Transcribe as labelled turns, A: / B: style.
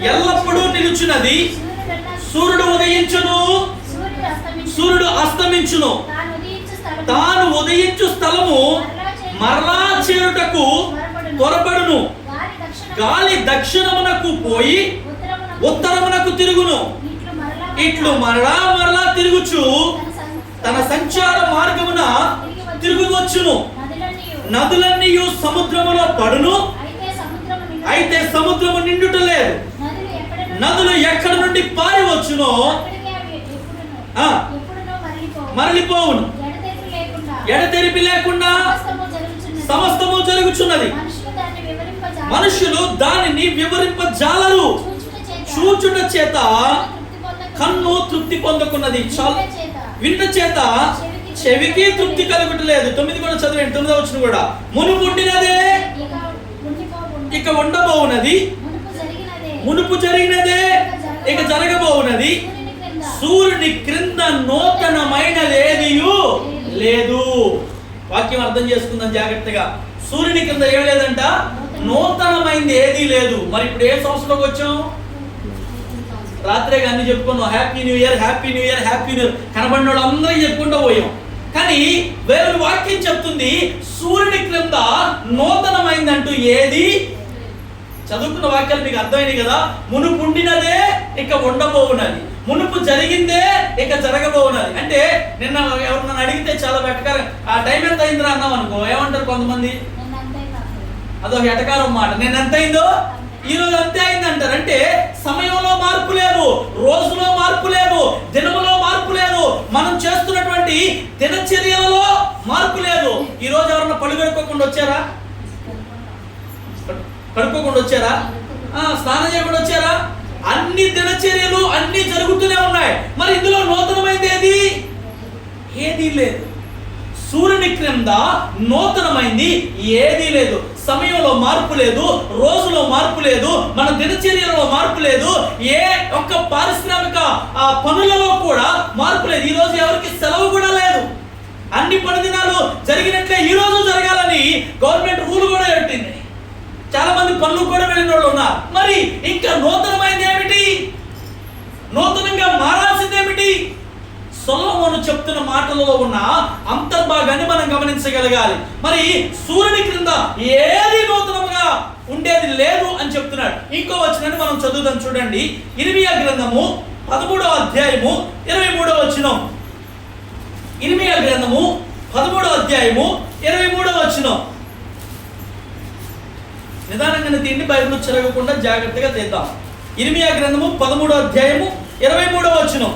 A: ఎల్లప్పుడూ నిలుచున్నది. సూర్యుడు ఉదయించును, సూర్యుడు అస్తమించును. తాను ఉదయించు స్థలము మరలా చేరుటకు త్వరపడును. గాలి దక్షిణమునకు పోయి ఉత్తరమునకు తిరుగును. ఇట్లు మరలా మరలా తిరుగుచు తన సంచార మార్గమున తిరుగువచ్చును. నదులన్నీ సముద్రములో పడును, అయితే సముద్రము నిండుట లేదు. నదులు ఎక్కడి నుండి పారి వచ్చునో మరలిపోవును. ఎడతెరిపి లేకుండా సమస్తము జరుగుచున్నది. మనుషులు దానిని వివరింపజాలరు. చూచుట చేత కన్ను తృప్తి పొందుకున్నది, వినుట చేత చెవికి తృప్తి కలుగుటలేదు. 9 కూడా చదివండి, 9వ వచనం కూడా. మునుపు ఉండినదే ఇక ఉండబోవునది, మునుపు జరిగినదే ఇక జరగబోవునది. సూర్యుని క్రింద నూతనమైనదేదియు లేదు. వాక్యం అర్థం చేసుకుందాం జాగ్రత్తగా. సూర్యుని క్రింద ఏం లేదంట, నూతనమైంది ఏదీ లేదు. మరి ఇప్పుడు ఏ సంవత్సరంలోకి వచ్చాం? రాత్రే అన్ని చెప్పుకున్నాం, happy new year, happy new year, happy new year. కనబడిన వాళ్ళు అందరం చెప్పుకుంటూ పోయాం. కానీ వేరే వాక్యం చెప్తుంది, సూర్యుని క్రింద నూతనమైందంటూ ఏది. చదువుకున్న వాక్యాలు మీకు అర్థమైనవి కదా. మునుపు ఉండినదే ఇక ఉండబోవునది, మునుపు జరిగిందే ఇక జరగబోవునది. అంటే నిన్న ఎవరు అడిగితే చాలా వెటకారం, ఆ టైం ఎంత అయిందిరా అన్నాం అనుకో, ఏమంటారు కొంతమంది? అదొక ఎటకారం మాట. నేను ఎంత అయిందో ఈ రోజు అంతే అయింది అంటారు. అంటే సమయంలో మార్పు లేదు, రోజులో మార్పు లేదు, దినములో మార్పు లేదు, మనం చేస్తున్నటువంటి దినచర్యలలో మార్పు లేదు. ఈ రోజు ఎవరన్నా పళ్ళు కడుక్కోకుండా వచ్చారా? కడుక్కోకుండా వచ్చారా? స్నానం చేయకుండా వచ్చారా? అన్ని దినచర్యలు అన్ని జరుగుతూనే ఉన్నాయి. మరి ఇందులో నూతనమైంది ఏదీ లేదు. సూర్యుని క్రింద నూతనమైంది ఏదీ లేదు. సమయంలో మార్పు లేదు, రోజులో మార్పు లేదు, మన దినచర్యలలో మార్పు లేదు, ఏ ఒక్క పారిశ్రామిక పనులలో కూడా మార్పు లేదు. ఈ రోజు ఎవరికి సెలవు కూడా లేదు. అన్ని పని దినాలు జరిగినట్లే ఈ రోజు జరగాలని గవర్నమెంట్ రూల్ కూడా పెట్టింది. చాలా మంది పనులు కూడా వెళ్ళిన వాళ్ళు ఉన్నారు. మరి ఇంకా నూతనమైంది ఏమిటి? నూతనంగా మారాల్సింది ఏమిటి? సొలొమోను చెప్తున్న మాటలలో ఉన్న అంతర్భాగాన్ని మనం గమనించగలగాలి. మరి సూర్యుని క్రింద ఏది నూతనముగా ఉండేది లేదు అని చెప్తున్నాడు. ఇంకో వచనాన్ని మనం చదువుదాం, చూడండి. ఇర్మీయా గ్రంథము 13వ అధ్యాయము 23వ వచనం. ఇర్మీయా గ్రంథము 13వ అధ్యాయము 23వ వచనం. నిదానంగా తిండి బైబిల్ చెరగకుండా జాగ్రత్తగా తీద్దాం. ఇర్మీయా గ్రంథము 13వ అధ్యాయము 23వ వచనం.